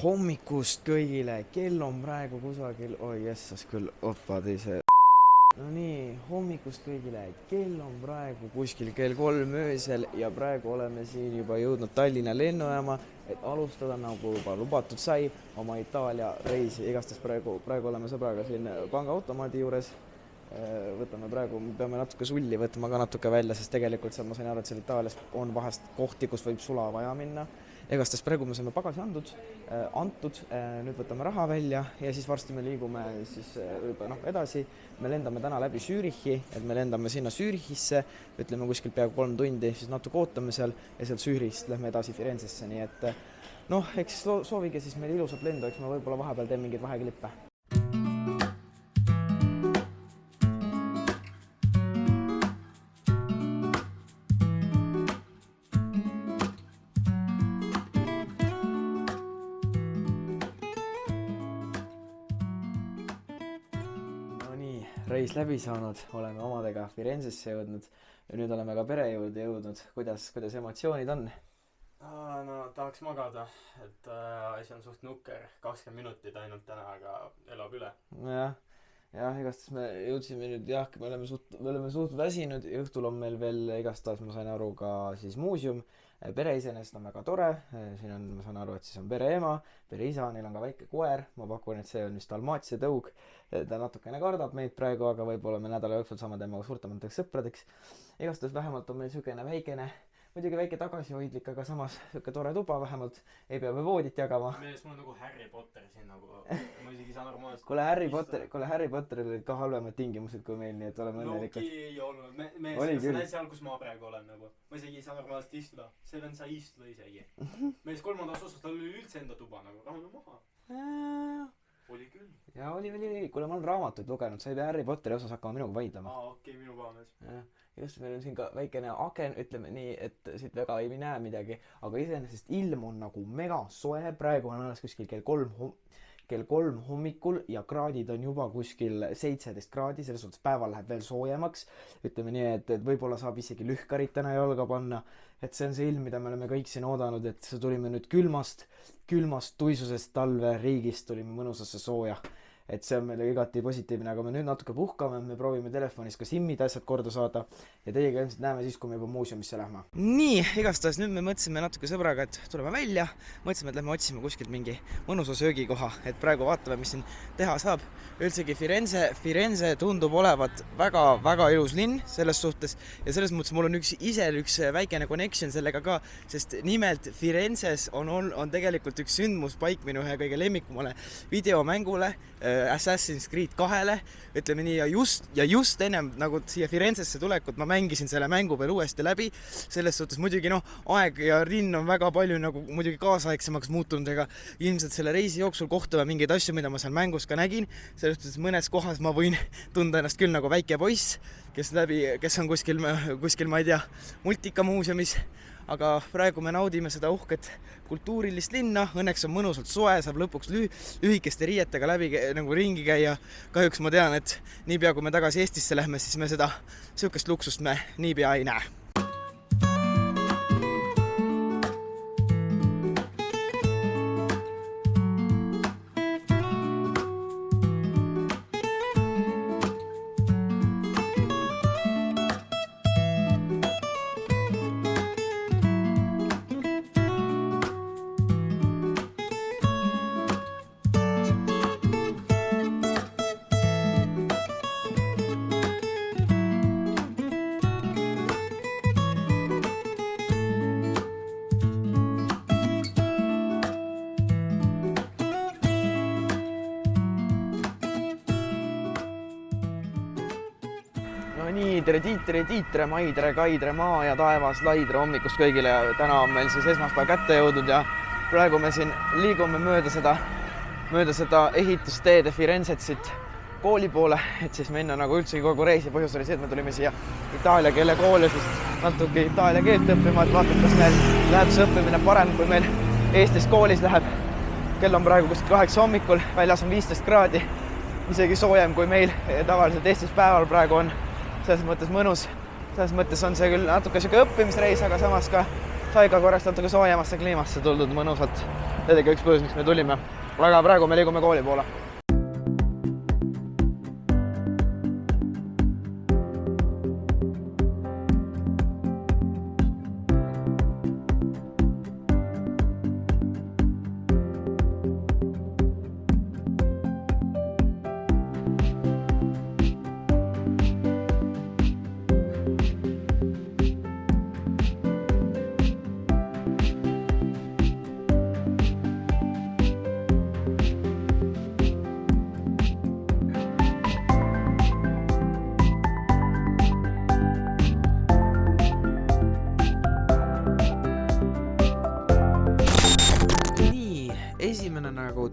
hommikust kõigile, kell on praegu kusagil, oi jessas küll, oppa teise. No nii, hommikust kõigile, kell on praegu kuskil kell 3 öösel ja praegu oleme siin juba jõudnud Tallinna lennujaama, et alustada nagu juba lubatud sai oma Itaalia reisi. Igastahes praegu oleme sõbraga siin pangaautomaadi juures. Võtame praegu, me peame natuke sulli võtma ka natuke välja, sest tegelikult seal ma sain aru, et seal Itaalias on vahest kohti, kus võib sula vaja minna. Igastahes praegu me saame pagasi antud, nüüd võtame raha välja ja siis varsti me liigume siis edasi. Me lendame täna läbi Zürichi, et me lendame sinna Zürichisse, ütleme kuskil peaaegu 3 tundi, siis natuke ootame seal ja sealt Zürichist lähme edasi Firenzesse, nii et eks soovige siis meil ilusat lendu, eks ma võib-olla vahepeal teen mingeid vaheklippe. Reis läbi saanud, oleme omadega Firenzesse jõudnud ja nüüd oleme ka pere juurde jõudnud. Kuidas emotsioonid on? No tahaks magada, et asi on suht nukker, 20 minutit ainult täna, aga elab üle. Jah, igastahes me jõudsime nüüd, me oleme suht väsinud ja õhtul on meil veel igastahes, ma sain aru, ka siis muuseum. Pere iseenesest on väga tore, siin on, ma saan aru, et siis on pere ema, pere isa, neil on ka väike koer, ma pakun, et see on vist Dalmatia tõug, ta natukene kardab meid praegu, aga võib-olla me nädala jooksul saame temaga suurtemateks sõpradeks. Igastahes vähemalt on meil sügene väikene, muidugi väike tagasihoidlik, aga samas süke tore tuba vähemalt, ei pea me voodit jagama. Mees, mul on nagu Harry Potter siin nagu, ma isegi saan normaalselt. Kuule Harry Potteril olid ka halvemad tingimused kui meil, nii et oleme õnnelikud. Loki ei olnud, mees, sa näed seal, kus ma praegu olen nagu, ma isegi ei saa normaalselt istuda, see vend sai istuda isegi. Mees 3. osas tal oli üldse enda tuba nagu, rahune maha. Oli küll. Ja oli. Kuule, ma olen raamatuid lugenud, sa ei pea Harry Potteri osas hakkama minuga vaidlema. Okei, minu ka mees. Just meil on siin ka väikene aken, ütleme nii, et siit väga ei näe midagi, aga iseenesest ilm on nagu mega soe, praegu on alles kuskil kell 3 hommikul ja kraadid on juba kuskil 17 kraadi, selles suhtes päeval läheb veel soojemaks, ütleme nii, et võib-olla saab isegi lühkarit täna jalga panna, et see on see ilm, mida me oleme kõik siin oodanud, et tulime nüüd külmast tuisusest talve riigist, tulime mõnusasse sooja. Et see on meile igati positiivne, aga me nüüd natuke puhkame, me proovime telefonis ka simmid asjad korda saada ja teiega ilmselt näeme siis, kui me juba muuseumisse lähme. Nii, igastahes nüüd me mõtlesime natuke sõbraga, et tuleme välja, mõtlesime, et lähme otsime kuskilt mingi mõnusa söögikoha, et praegu vaatame, mis siin teha saab. Üldsegi Firenze tundub olevat väga ilus linn selles suhtes ja selles mõttes mul on üks väikene connection sellega ka, sest nimelt Firenzes on tegelikult üks sündmuspaik minu ühe kõige lemmikumale videomängule Assassin's Creed 2-le, ütleme nii, ja just ennem nagu siia Firenzesse tulekut ma mängisin selle mängu veel uuesti läbi, selles suhtes muidugi aeg ja linn on väga palju nagu muidugi kaasaegsemaks muutunud, ega ilmselt selle reisi jooksul kohtume mingeid asju, mida ma seal mängus ka nägin, selles suhtes mõnes kohas ma võin tunda ennast küll nagu väike poiss, kes on kuskil, ma ei tea, multikamuuseumis, aga praegu me naudime seda uhket kultuurilist linna, õnneks on mõnusalt soe, saab lõpuks lühikeste riietega läbi nagu ringi käia. Kahjuks ma tean, et niipea kui me tagasi Eestisse lähme, siis me seda sihukest luksust me niipea ei näe. Tere tiitre, maidre, kaidre, maa ja taevas, laidre hommikust kõigile ja täna on meil siis esmaspäev kätte jõudnud ja praegu me siin liigume mööda seda ehitusteede Firenzet siit kooli poole, et siis minna nagu üldsegi kogu reisi. Põhjus oli see, et me tulime siia itaalia keele kooli siis natuke itaalia keelt õppima, et vaatame, kas meil läheb see õppimine parem, kui meil Eestis koolis läheb. Kell on praegu kuskil 8 hommikul, väljas on 15 kraadi, isegi soojem kui meil tavaliselt Eestis päeval praegu on. Selles mõttes mõnus, selles mõttes on see küll natuke siuke õppimisreis, aga samas ka sai ka korraks natuke soojemasse kliimasse tuldud mõnusalt. Tedega üks põhjus, miks me tulime. Aga praegu me liigume kooli poole. Esimene nagu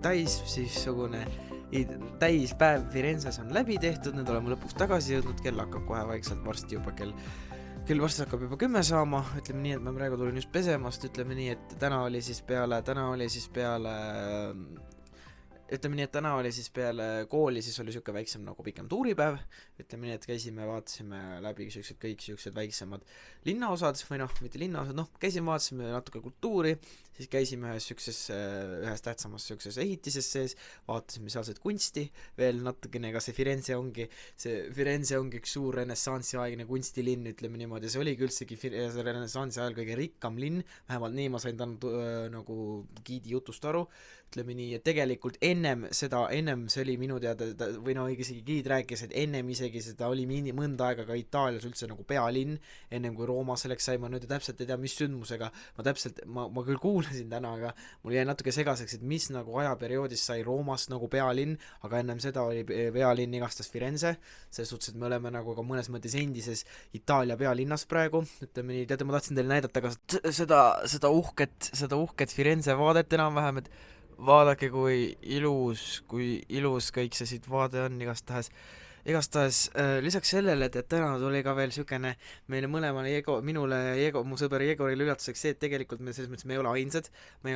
täispäev Firenzes on läbi tehtud, nüüd oleme lõpuks tagasi jõudnud, kell hakkab kohe vaikselt varsti juba kell varsti hakkab juba 10 saama, ütleme nii, et ma praegu tulin just pesemast, ütleme nii, et täna oli siis peale kooli, siis oli siuke väiksem nagu pikem tuuripäev, ütleme nii, et käisime, vaatasime läbi kõik siuksed väiksemad linnaosad või mitte linnaosad, käisime, vaatasime natuke kultuuri, siis käisime ühes tähtsamas siukses ehitises sees, vaatasime sealset kunsti, veel natukene, ega see Firenze ongi üks suur renessansiaegne kunstilinn, ütleme niimoodi, see oligi üldsegi renessansi ajal kõige rikkam linn, vähemalt nii ma sain nagu giidi jutust aru, ütleme nii, et tegelikult ennem see oli minu teada, või isegi giid rääkis, et ennem isegi seda oli mõnda aega ka Itaalias üldse nagu pealinn, ennem kui Rooma selleks sai, ma nüüd täpselt ei tea, mis sündmusega, ma küll kuulasin täna, aga mul jäi natuke segaseks, et mis nagu ajaperioodis sai Roomast nagu pealinn, aga ennem seda oli pealinn igastahes Firenze, selles suhtes, et me oleme nagu ka mõnes mõttes endises Itaalia pealinnas praegu, ütleme nii, teate, ma tahtsin teile näidata ka seda uhket Firenze vaadet enam-vähem, et vaadake, kui ilus kõik see siit vaade on igastahes lisaks sellele, et täna tuli ka veel siukene meile mõlemale minule ja mu sõber Jegorile üllatuseks see, et tegelikult me selles mõttes me ei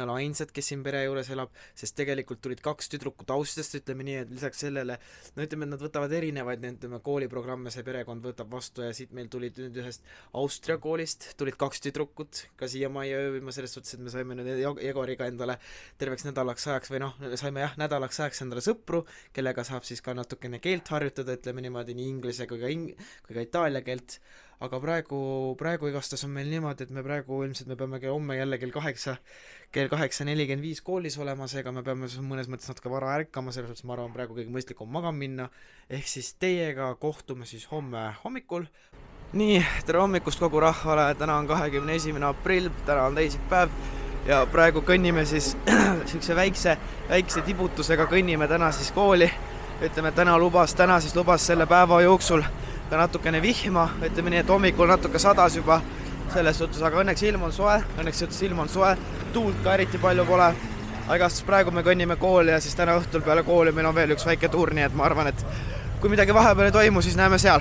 ole ainsad, kes siin pere juures elab, sest tegelikult tulid 2 tüdrukut Austriast, ütleme nii, et lisaks sellele, ütleme, et nad võtavad erinevaid kooliprogramme, see perekond võtab vastu ja siit meil tulid nüüd ühest Austria koolist, tulid 2 tüdrukut ka siiamaani ööbima, selles suhtes, et me saime nüüd Jegoriga endale terveks nädalaks ajaks või saime nädalaks ajaks endale sõpru, kellega saab siis ka natukene keelt harjutada, ütleme niimoodi nii inglise kui ka itaalia keelt, aga praegu igastahes on meil niimoodi, et me praegu ilmselt me peame homme jälle kell 8:45 koolis olema, seega me peame mõnes mõttes natuke vara ärkama, selles suhtes ma arvan praegu kõige mõistlikum magama minna, ehk siis teiega kohtume siis homme hommikul. Nii, tere hommikust kogu rahvale, täna on 21. aprill, täna on teisipäev ja praegu kõnnime siis siukse väikse tibutusega kõnnime täna siis kooli. Ütleme, et täna lubas selle päeva jooksul ka natukene vihma, ütleme nii, et hommikul natuke sadas juba selles suhtes, aga õnneks ilm on soe, tuult ka eriti palju pole, aga praegu me kõnnime kooli ja siis täna õhtul peale kooli meil on veel üks väike tuur, nii et ma arvan, et kui midagi vahepeal ei toimu, siis näeme seal.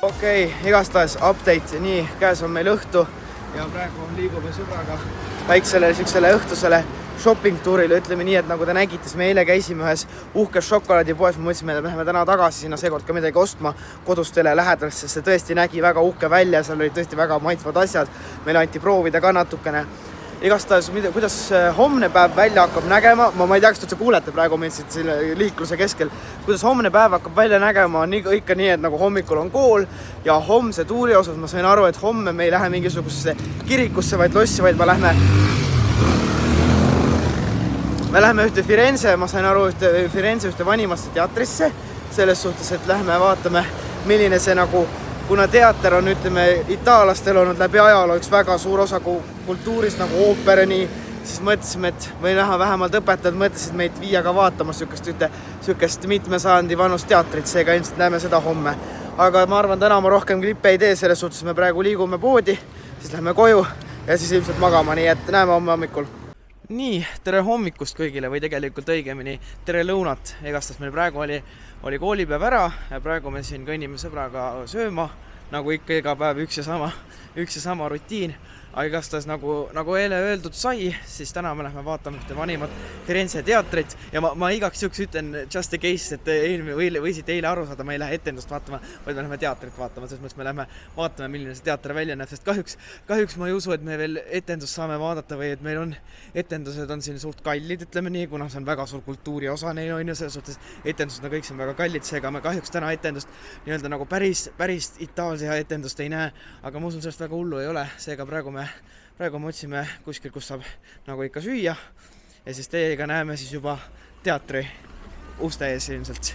Okei, igastahes update, nii, käes on meil õhtu ja praegu liigume sõbraga väiksele õhtusele shopping tuurile, ütleme nii, et nagu te nägite, siis me eile käisime ühes uhkes šokolaadipoes, me mõtlesime, et me läheme täna tagasi sinna seekord ka midagi ostma kodust teile lähedalt, sest see tõesti nägi väga uhke välja, seal olid tõesti väga maitsvad asjad, meile anti proovida ka natukene. Igastahes, kuidas homne päev välja hakkab nägema, ma ei tea, kas te kuulete praegu mind siit liikluse keskel, kuidas homne päev hakkab välja nägema, on ikka nii, et nagu hommikul on kool ja homse tuuri osas ma sain aru, et homme me ei lähe mingisugusesse kirikusse, vaid lossi, vaid me lähme ühte Firenze, ma sain aru, Firenze ühte vanimasse teatrisse, selles suhtes, et lähme vaatame, milline see nagu, kuna teater on, ütleme, itaallastel olnud läbi ajaloo üks väga suur osa kultuurist nagu ooperani, siis mõtlesime, et või näha vähemalt õpetajad mõtlesid meid viia ka vaatama sükest mitme sajandi vanust teatrit, seega ilmselt näeme seda homme. Aga ma arvan, täna ma rohkem klippe ei tee, selles suhtes me praegu liigume poodi, siis lähme koju ja siis ilmselt magama, nii et näeme homme hommikul. Nii, tere hommikust kõigile või tegelikult õigemini tere lõunat. Egastas meil praegu oli koolipäev ära ja praegu me siin kõnnime sõbraga sööma, nagu ikka iga päev üks ja sama rutiin. Aga igastahes nagu eile öeldud sai, siis täna me lähme vaatama ühte vanimat Firenze teatrit ja ma igaks juhuks ütlen just in case, et võisite eile aru saada, ma ei lähe etendust vaatama, vaid me lähme teatrit vaatama, sest mõttes me lähme vaatama, milline see teater välja näeb, sest kahjuks ma ei usu, et me veel etendust saame vaadata või et meil on etendused on siin suurt kallid, ütleme nii, kuna see on väga suur kultuuri osa neil on ja selles suhtes etendused on kõik siin väga kallid, seega me kahjuks täna etendust nii-öelda nagu päris Itaalia etendust ei näe, aga ma usun, sellest väga hullu ei ole, seega praegu me otsime kuskil, kus saab nagu ikka süüa ja siis teiega näeme siis juba teatri uste ees ilmselt.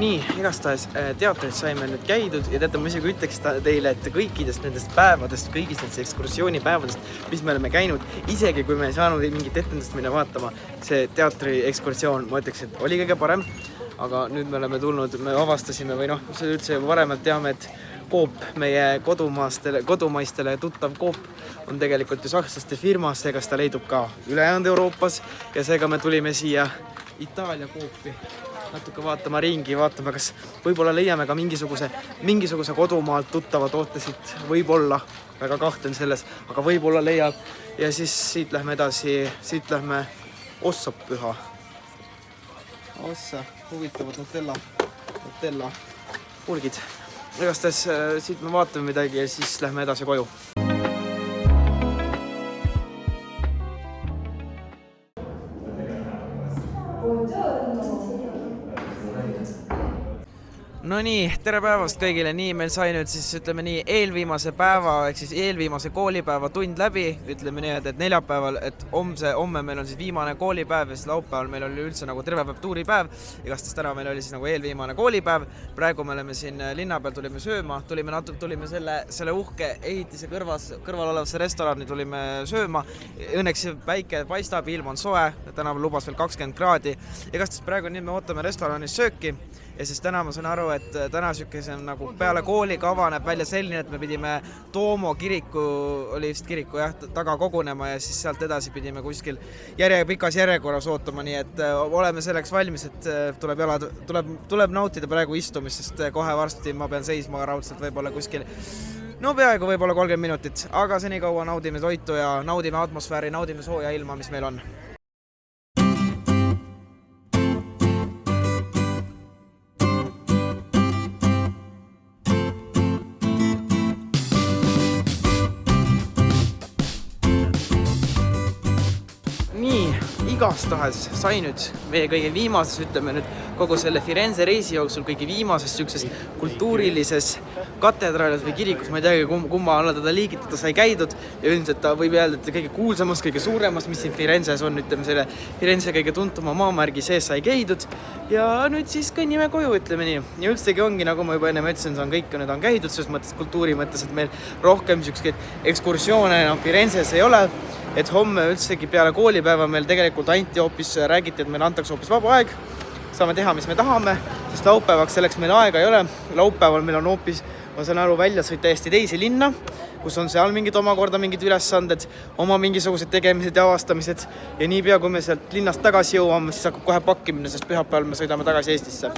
Nii, igastahes teatrit saime nüüd käidud ja teate, ma isegi ütleks teile, et kõikidest nendest päevadest, kõigist nendest ekskursioonipäevadest, mis me oleme käinud, isegi kui me ei saanud mingit etendust minna vaatama, see teatri ekskursioon, ma ütleks, et oli kõige parem, aga nüüd me oleme tulnud, me avastasime või noh, see üldse varemalt teame, et Coop, meie kodumaistele tuttav Coop on tegelikult ju sakslaste firma, seega ta leidub ka ülejäänud Euroopas ja seega me tulime siia Itaalia Coopi natuke vaatama ringi, vaatame, kas võib-olla leiame ka mingisuguse kodumaalt tuttava tootesid, võib-olla, väga kahtlen selles, aga võib-olla leiab ja siis siit lähme edasi, siit lähme Ossapüha. Ossa, huvitavad Nutella pulgid. Igastahes siit me vaatame midagi ja siis lähme edasi koju. No nii, tere päevast kõigile, nii meil sai nüüd siis ütleme nii eelviimase päeva ehk siis eelviimase koolipäeva tund läbi, ütleme nii, et neljapäeval, et homme meil on siis viimane koolipäev ja siis laupäeval meil oli üldse nagu terve päev tuuripäev, igastahes täna meil oli siis nagu eelviimane koolipäev, praegu me oleme siin linna peal, tulime sööma, tulime selle uhke ehitise kõrval olevasse restorani tulime sööma, õnneks päike paistab, ilm on soe, täna lubas veel 20 kraadi, igastahes praegu nii me ootame restoranis sööki. Ja siis täna ma saan aru, et täna sükese nagu peale kooli avaneb välja selline, et me pidime Duomo kiriku, oli vist kiriku jah, taga kogunema ja siis sealt edasi pidime kuskil pikas järjekorras ootama, nii et oleme selleks valmis, et tuleb nautida praegu istumist, sest kohe varsti ma pean seisma raudselt võib-olla kuskil, no peaaegu võib-olla 30 minutit, aga senikaua naudime toitu ja naudime atmosfääri, naudime sooja ilma, mis meil on. Igastahes sai nüüd meie kõige viimases, ütleme nüüd kogu selle Firenze reisi jooksul kõige viimases sükses kultuurilises katedraalis või kirikus, ma ei teagi, kumma alla teda liigitada sai käidud ja üldiselt ta võib öelda, et kõige kuulsamas, kõige suuremas, mis siin Firenzes on, ütleme selle Firenze kõige tuntuma maamärgi sees sai käidud ja nüüd siis kõnnime koju, ütleme nii. Ja üldsegi ongi, nagu ma juba enne ütlesin, see on kõik, need on käidud, selles mõttes kultuuri mõttes, et meil rohkem selliseid ekskursioone enam Firenzes ei ole, et homme üldsegi peale koolipäeva meil tegelikult räägiti, et meil antakse hoopis vaba aeg, saame teha, mis me tahame, sest laupäevaks selleks meil aega ei ole. Laupäeval meil on hoopis, ma saan aru, väljasõit täiesti teisi linna, kus on seal omakorda mingid ülesanded, oma mingisugused tegemised ja avastamised ja niipea, kui me sealt linnast tagasi jõuame, siis hakkab kohe pakkimine, sest pühapäeval me sõidame tagasi Eestisse.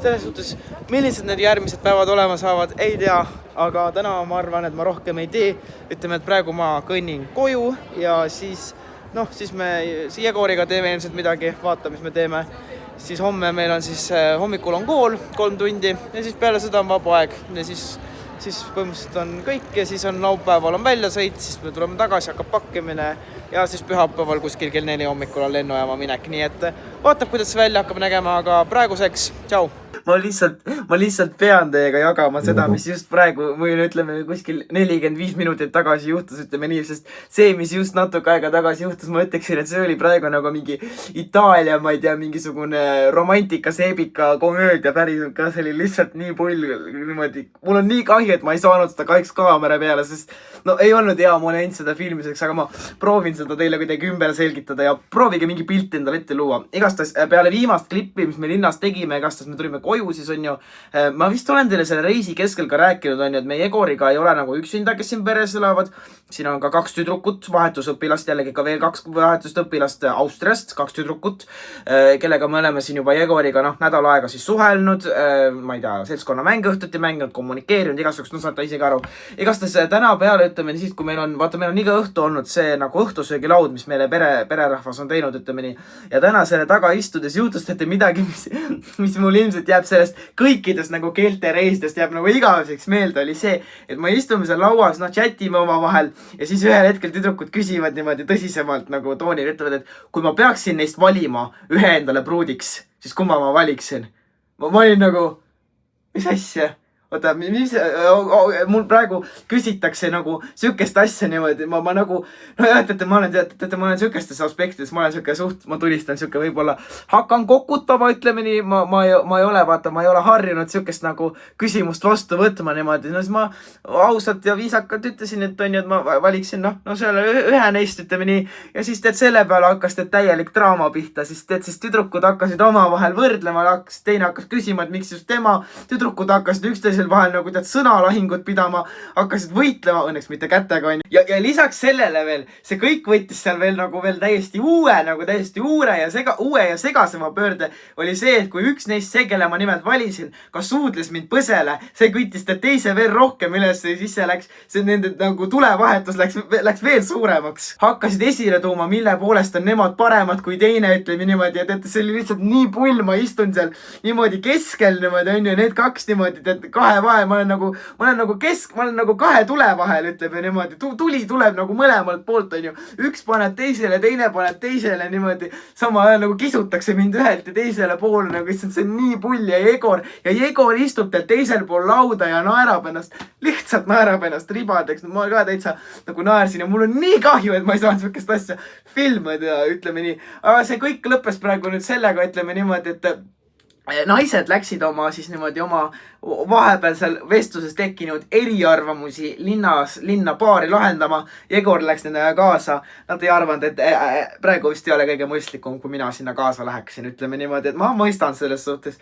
Selles suhtes, millised need järgmised päevad olema saavad, ei tea, aga täna ma arvan, et ma rohkem ei tee. Ütleme, et praegu ma kõnnin koju ja siis me Jegooriga teeme ilmselt midagi, vaata, mis me teeme. Siis homme meil on siis, hommikul on kool 3 tundi ja siis peale seda on vaba aeg ja siis siis põhimõtteliselt on kõik ja siis on laupäeval on väljasõit, siis me tuleme tagasi, hakkab pakkimine ja siis pühapäeval kuskil kell 4 hommikul on lennujaama minek, nii et vaatab, kuidas see välja hakkab nägema, aga praeguseks, tšau! Ma lihtsalt pean teiega jagama seda, mis just praegu, või ütleme kuskil 45 minutit tagasi juhtus, ütleme nii, sest see, mis just natuke aega tagasi juhtus, ma ütleksin, et see oli praegu nagu mingi Itaalia, ma ei tea, mingisugune romantikas eepika komöödia päriselt ka, see oli lihtsalt nii pull niimoodi. Mul on nii kahju, et ma ei saanud seda kahjuks kaamera peale, sest no ei olnud hea moment seda filmiseks, aga ma proovin seda teile kuidagi ümber selgitada ja proovige mingi pilti endale ette luua. Igastahes peale viimast klippi, mis me linnas tegime, igastahes me tulime koju, siis on ju, ma vist olen teile selle reisi keskel ka rääkinud, on ju, et meie Egoriga ei ole nagu üksinda, kes siin peres elavad. Siin on ka 2 tüdrukut, vahetusõpilast, jällegi ka veel 2 vahetusõpilast Austriast, 2 tüdrukut, kellega me oleme siin juba Egoriga nädal aega siis suhelnud, ma ei tea, seltskonna mänge õhtuti mänginud, kommunikeerinud, igasugust, saate isegi aru. Igastahes täna peale, ütleme nii, siis kui meil on iga õhtu olnud see nagu õhtusöögilaud, mis meile pererahvas on teinud, ütleme nii. Ja täna selle taga istudes juhtustate midagi, mis mul ilmselt jääb sellest kõikidest nagu keelte reisidest jääb nagu igaveseks meelde, oli see, et me istume seal lauas, chatime omavahel ja siis ühel hetkel tüdrukud küsivad niimoodi tõsisemalt nagu toonil, ütlevad, et kui ma peaksin neist valima ühe endale pruudiks, siis kumma ma valiksin. Ma olin nagu, mis asja? Oota, mul praegu küsitakse nagu sükest asja niimoodi, ma nagu, no jah, ma olen sükestes aspektides, ma olen süke suht, ma tulistan süke võib-olla, hakkan kokutama, ütleme nii, ma ei ole harjunud sükest nagu küsimust vastu võtma niimoodi, no siis ma ausalt ja viisakalt ütlesin, et on ju, et ma valiksin, selle ühe neist, ütleme nii, ja siis selle peale hakkas täielik draama pihta, siis tüdrukud hakkasid omavahel võrdlema, teine hakkas küsima, et miks just tema, tüdrukud hakkasid üksteisel vahel nagu sõnalahingut pidama, hakkasid võitlema, õnneks mitte kätega on. Ja lisaks sellele veel, see kõik võttis seal veel nagu veel täiesti uue ja segasema pöörde oli see, et kui üks neist see, kelle ma nimelt valisin, ka suudles mind põsele, see küttis ta teise veel rohkem üles ja siis see läks, see nende nagu tulevahetus läks veel suuremaks. Hakkasid esile tuuma, mille poolest on nemad paremad kui teine, ütleme niimoodi, et see oli lihtsalt nii pull, ma istun seal niimoodi keskel niimoodi, on ju, need 2 niimoodi, et vahel, ma olen nagu 2 tule vahel, ütleme niimoodi, tuli tuleb nagu mõlemalt poolt, on ju, üks paneb teisele, teine paneb teisele niimoodi, sama ajal nagu kisutakse mind ühelt ja teisele poole, nagu issand, see on nii pull ja Jegor istub teil teisel pool lauda ja lihtsalt naerab ennast ribadeks, ma ka täitsa nagu naersin ja mul on nii kahju, et ma ei saanud sükest asja filmida, ütleme nii, aga see kõik lõppes praegu nüüd sellega, ütleme niimoodi, et naised läksid oma vahepealsel vestluses tekkinud eriarvamusi linna paari lahendama. Jegor läks nendega kaasa. Nad ei arvanud, et praegu vist ei ole kõige mõistlikum, kui mina sinna kaasa läheksin. Ütleme niimoodi, et ma mõistan selles suhtes.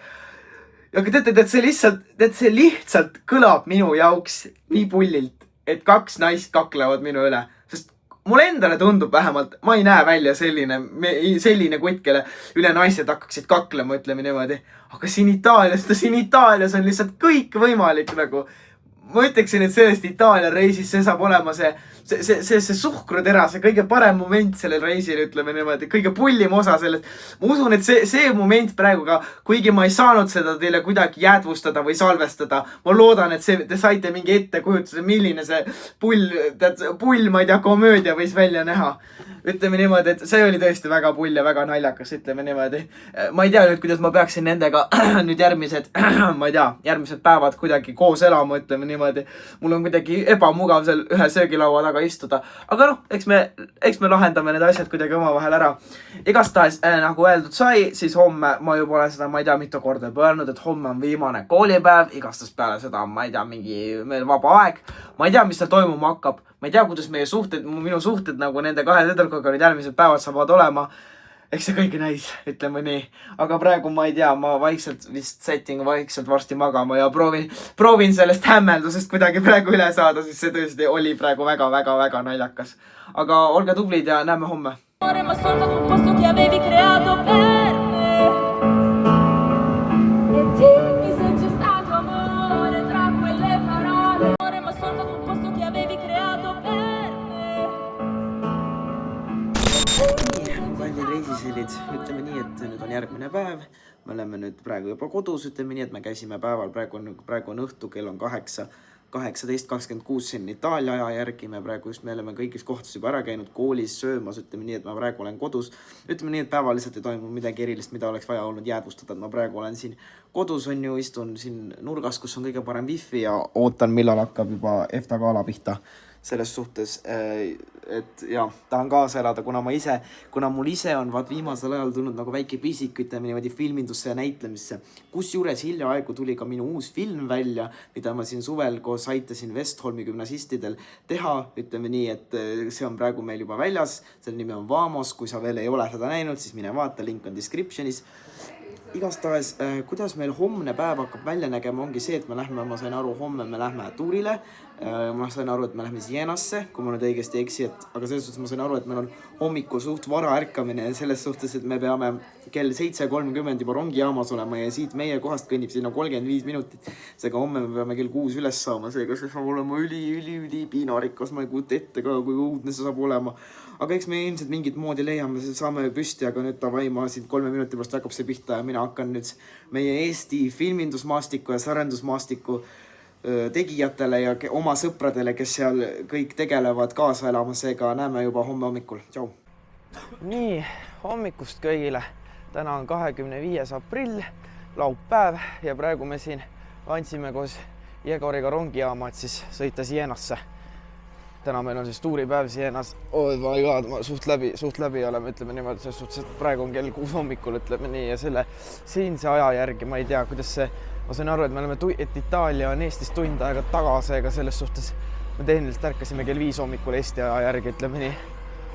Ja teate, et see lihtsalt kõlab minu jaoks nii pullilt, et 2 naist kaklevad minu üle. Sest mulle endale tundub vähemalt, ma ei näe välja selline kutt, kelle üle naised hakkaksid kaklema, ütleme niimoodi. Aga siin Itaalias on lihtsalt kõik võimalik nagu. Ma ütleksin, et sellest Itaalia reisis see saab olema see suhkrutera, see kõige parem moment sellel reisil, ütleme niimoodi, kõige pullim osa sellest. Ma usun, et see moment praegu ka, kuigi ma ei saanud seda teile kuidagi jäädvustada või salvestada, ma loodan, et te saite mingi ettekujutuse, milline see pull, ma ei tea, komöödia võis välja näha. Ütleme niimoodi, et see oli tõesti väga pull ja väga naljakas, ütleme niimoodi. Ma ei tea nüüd, kuidas ma peaksin nendega nüüd järgmised päevad kuidagi koos elama, ütleme niimoodi. Mul on kuidagi ebamugav seal ühe söögilaua taga istuda. Aga eks me lahendame need asjad kuidagi omavahel ära. Igastahes, nagu öeldud sai, siis homme, ma juba olen seda, ma ei tea, mitu korda öelnud, et homme on viimane koolipäev. Igastahes peale seda, ma ei tea, meil vaba aeg. Ma ei tea, mis seal toimuma hakkab. Ma ei tea, kuidas minu suhted nagu nende 2 tüdrukuga nüüd järgmised päevad saavad olema. Eks see kõige näis, ütleme nii. Aga praegu ma ei tea, ma vaikselt varsti magama ja proovin sellest hämmeldusest kuidagi praegu üle saada, siis see tõesti oli praegu väga naljakas. Aga olge tublid ja näeme homme. Ütleme nii, et nüüd on järgmine päev. Me oleme nüüd praegu juba kodus, ütleme nii, et me käisime päeval, praegu on õhtu, kell on 8. 18:26 siin Itaalia aja järgi. Me praegu just, me oleme kõigis kohtades juba ära käinud, koolis söömas, ütleme nii, et ma praegu olen kodus. Ütleme nii, et päeval lihtsalt ei toimu midagi erilist, mida oleks vaja olnud jäädvustada. Ma praegu olen siin kodus, on ju, istun siin nurgas, kus on kõige parem wifi ja ootan, millal hakkab juba EFTA gala pihta. Selles suhtes, et jah, tahan kaasa elada, kuna mul ise on viimasel ajal tulnud nagu väike pisik, ütleme niimoodi filmindusse ja näitlemisse. Kusjuures hiljaaegu tuli ka minu uus film välja, mida ma siin suvel koos aitasin Westholmi gümnasistidel teha. Ütleme nii, et see on praegu meil juba väljas. Selle nimi on Vamos. Kui sa veel ei ole seda näinud, siis mine vaata, link on descriptionis. Igastahes, kuidas meil homne päev hakkab välja nägema, ongi see, et ma sain aru, homme me lähme tuurile. Ma sain aru, et me lähme Sienasse, kui ma nüüd õigesti eksi, aga selles suhtes ma sain aru, et meil on hommikul suht vara ärkamine ja selles suhtes, et me peame kell 7:30 juba rongijaamas olema ja siit meie kohast kõnnib sinna 35 minutit. Seega homme me peame kell 6 üles saama, seega see saab olema üli piinarikas, ma ei kujuta ette ka, kui uudne see saab olema. Aga eks me ilmselt mingit moodi leiame, saame püsti, aga nüüd tavai, ma siin 3 minuti pärast hakkab see pihta ja mina hakkan nüüd meie Eesti filmindusmaastiku ja sarendusmaastiku tegijatele ja oma sõpradele, kes seal kõik tegelevad kaasa elamasega, näeme juba homme hommikul. Tšau! Nii, hommikust kõigile. Täna on 25. aprill, laupäev ja praegu me siin andsime koos Jegoriga rongijaama, et siis sõita Sienasse. Täna meil on siis tuuripäev Sienas. Oh my god, ma suht läbi oleme, ütleme niimoodi, selles suhtes, et praegu on kell 6 hommikul, ütleme nii, ja selle siinse aja järgi, ma ei tea, kuidas see, ma sain aru, et Itaalia on Eestist tund aega tagasi, aga selles suhtes me tehniliselt ärkasime kell 5 hommikul Eesti aja järgi, ütleme nii.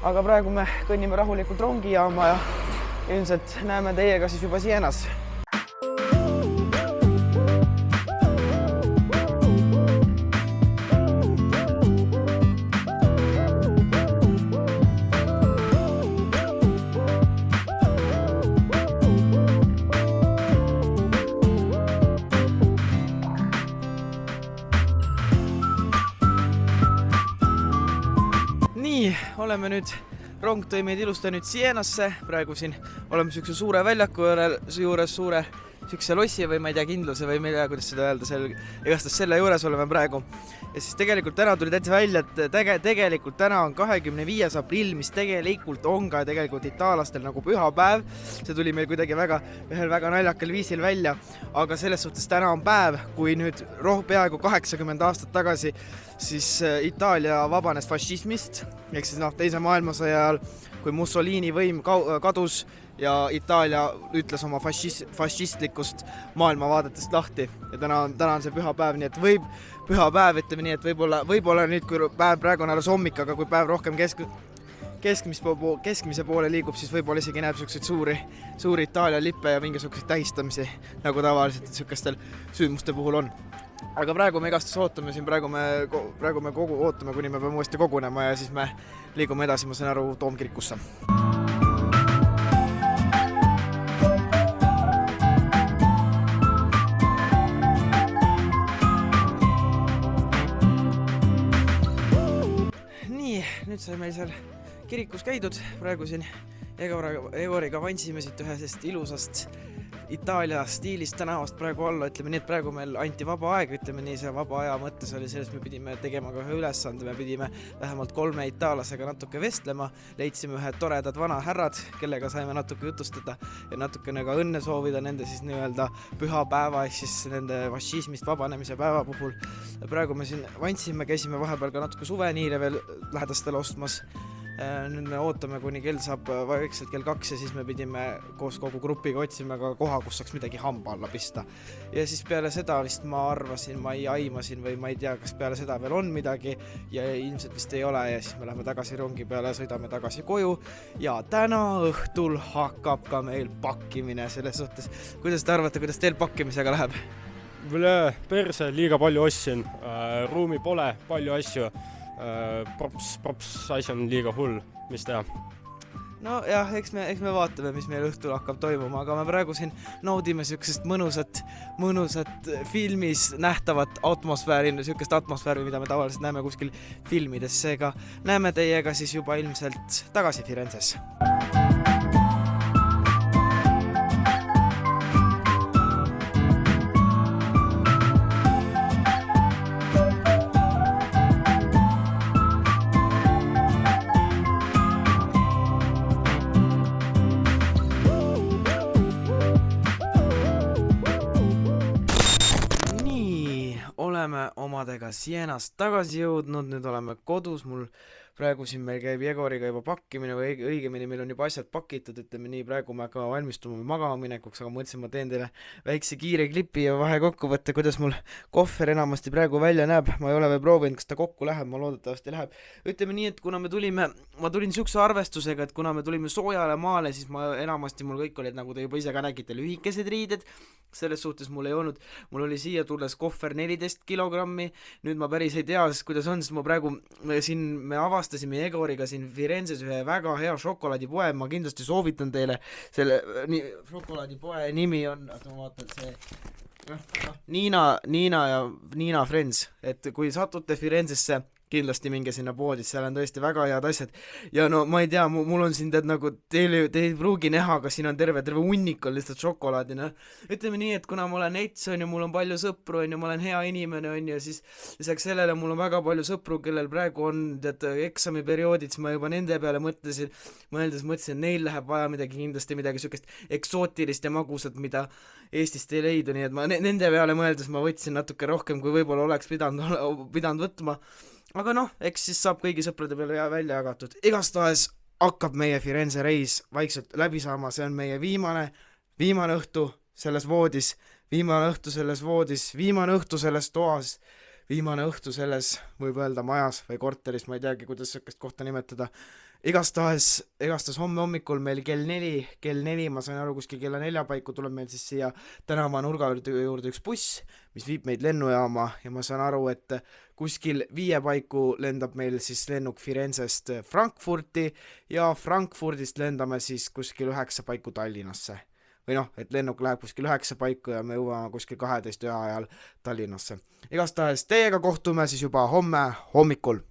Aga praegu me kõnnime rahulikult rongijaama ja ilmselt näeme teiega siis juba Sienas. Oleme nüüd, rong tõi meid ilusta nüüd Sienasse, praegu siin oleme sükse suure väljaku juures, suure sükse lossi või ma ei tea, kindluse või ma ei tea, kuidas seda öelda, igastast selle juures oleme praegu. Ja siis tegelikult täna tuli täitsa välja, et tegelikult täna on 25. aprill, mis tegelikult on ka tegelikult itaallastel nagu pühapäev. See tuli meil kuidagi ühel väga naljakal viisil välja, aga selles suhtes täna on päev, kui nüüd peaaegu 80 aastat tagasi siis Itaalia vabanes fašismist, ehk siis teise maailmasõja ajal, kui Mussolini võim kadus ja Itaalia ütles oma fašistlikust maailmavaadetest lahti. Ja täna on see pühapäev, nii et pühapäev, ütleme nii, et võib-olla nüüd, kui päev praegu on alles hommik, aga kui päev rohkem keskmise poole liigub, siis võib-olla isegi näeb suuri Itaalia lippe ja mingisuguseid tähistamisi, nagu tavaliselt sükestel sündmuste puhul on. Aga praegu me igastus ootame siin, praegu me ootame, kuni me peame uuesti kogunema ja siis me liigume edasi, ma saan aru, Toomkirikusse. Nii, nüüd sai meil seal kirikus käidud, praegu siin Egoriga vandsime siit ühesest ilusast Itaalia stiilist tänavast praegu alla, ütleme nii, et praegu meil anti vaba aeg, ütleme nii, see vaba aja mõttes oli selles, me pidime tegema ka ühe ülesande, me pidime vähemalt 3 itaallasega natuke vestlema, leidsime ühed toredad vanahärrad, kellega saime natuke jutustada ja natukene ka õnne soovida nende siis nii-öelda pühapäeva, ehk siis nende fašismist vabanemise päeva puhul. Praegu me siin vandsime, käisime vahepeal ka natuke suveniire veel lähedastele ostmas. Nüüd me ootame, kuni kell saab vaikselt kell 2 ja siis me pidime koos kogu grupiga otsima ka koha, kus saaks midagi hamba alla pista. Ja siis peale seda vist ma arvasin, ma ei aimasin või ma ei tea, kas peale seda veel on midagi ja ilmselt vist ei ole ja siis me läheme tagasi rongi peale ja sõidame tagasi koju ja täna õhtul hakkab ka meil pakkimine selles suhtes. Kuidas te arvate, kuidas teil pakkimisega läheb? Perse, liiga palju ostsin, ruumi pole, palju asju. Props, asi on liiga hull, mis teha? No jah, eks me vaatame, mis meil õhtul hakkab toimuma, aga me praegu siin naudime sükest mõnusat filmis nähtavat atmosfääri, sükest atmosfääri, mida me tavaliselt näeme kuskil filmides, seega näeme teiega siis juba ilmselt tagasi Firenzes. oleme omadega Sienast tagasi jõudnud, nüüd oleme kodus, mul praegu siin meil käib Jegoriga juba pakkimine või õigemini meil on juba asjad pakitud, ütleme nii, praegu me hakkame valmistuma magama minekuks, aga mõtlesin, ma teen teile väikse kiire klipi ja vahekokkuvõtte, kuidas mul kohver enamasti praegu välja näeb, ma ei ole veel proovinud, kas ta kokku läheb, ma loodetavasti läheb. Ütleme nii, et kuna ma tulin siukse arvestusega, et kuna me tulime soojale maale, siis ma enamasti mul kõik olid, nagu te juba ise ka nägite, lühikesed riided, selles suhtes mul ei olnud, mul oli siia tulles kohver 14 kilogrammi, nüüd ma päris ei tea, kuidas on, sest ma praegu siin me avastasime Egoriga siin Firenzes ühe väga hea šokolaadipoe, ma kindlasti soovitan teile selle šokolaadipoe nimi on, ma vaatan see Nina Friends, et kui satute Firenzesse, kindlasti minge sinna poodi, seal on tõesti väga head asjad ja no ma ei tea, mul on siin tead nagu te ei pruugi näha, aga siin on terve hunnik on lihtsalt šokolaadi, noh ütleme nii, et kuna ma olen nets on ju, mul on palju sõpru on ju, ma olen hea inimene on ju, siis lisaks sellele mul on väga palju sõpru, kellel praegu on tead eksamiperioodid, siis ma juba nende peale mõtlesin, neil läheb vaja kindlasti midagi sükest eksootilist ja magusat, mida Eestist ei leidu, nii et ma nende peale mõeldes ma võtsin natuke rohkem, kui võib-olla oleks pidanud võtma. Aga noh, eks siis saab kõigi sõprade peale välja jagatud. Igastahes hakkab meie Firenze reis vaikselt läbi saama, see on meie viimane õhtu selles voodis, viimane õhtu selles toas, viimane õhtu selles, võib öelda majas või korteris, ma ei teagi, kuidas sellist kohta nimetada. Igastahes homme hommikul meil kell 4, ma sain aru, kuskil kella 4 paiku tuleb meil siis siia tänava nurga juurde üks buss, mis viib meid lennujaama ja ma saan aru, et kuskil 5 paiku lendab meil siis lennuk Firenzest Frankfurti ja Frankfurdist lendame siis kuskil 9 paiku Tallinnasse. Või noh, et lennuk läheb kuskil 9 paiku ja me jõuame kuskil 12 ajal Tallinnasse. Igastahes teiega kohtume siis juba homme hommikul.